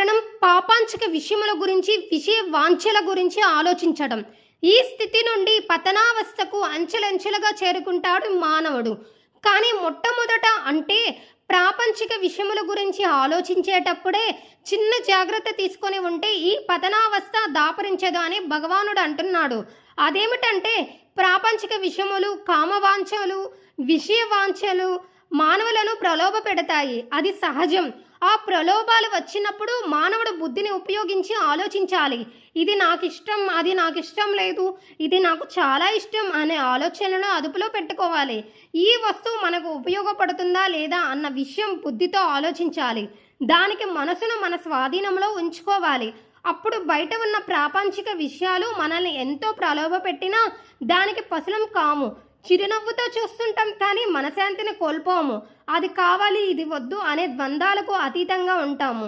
కారణం పాపాంచిక విషయముల గురించి, విషయ వాంఛల గురించి ఆలోచించడం. ఈ స్థితి నుండి పతనావస్థకు అంచెలంచెలుగా చేరుకుంటాడు మానవుడు. కానీ మొట్టమొదట అంటే ప్రాపంచిక విషయముల గురించి ఆలోచించేటప్పుడే చిన్న జాగ్రత్త తీసుకొని ఉంటే ఈ పతనావస్థ దాపరించదు అని భగవానుడు అంటున్నాడు. అదేమిటంటే ప్రాపంచిక విషయములు, కామవాంఛలు, విషయ వాంఛలు మానవులను ప్రలోభ పెడతాయి. అది సహజం. ఆ ప్రలోభాలు వచ్చినప్పుడు మానవుడు బుద్ధిని ఉపయోగించి ఆలోచించాలి. ఇది నాకు ఇష్టం, అది నాకు ఇష్టం లేదు, ఇది నాకు చాలా ఇష్టం అనే ఆలోచనలను అదుపులో పెట్టుకోవాలి. ఈ వస్తువు మనకు ఉపయోగపడుతుందా లేదా అన్న విషయం బుద్ధితో ఆలోచించాలి. దానికి మనసును మన స్వాధీనంలో ఉంచుకోవాలి. అప్పుడు బయట ఉన్న ప్రాపంచిక విషయాలు మనల్ని ఎంతో ప్రలోభ పెట్టినా దానికి పసలం కాము. చిరునవ్వుతో చూస్తుంటాం కానీ మనశాంతిని కోల్పోము. అది కావాలి, ఇది వద్దు అనే ద్వంద్వాలకు అతీతంగా ఉంటాము.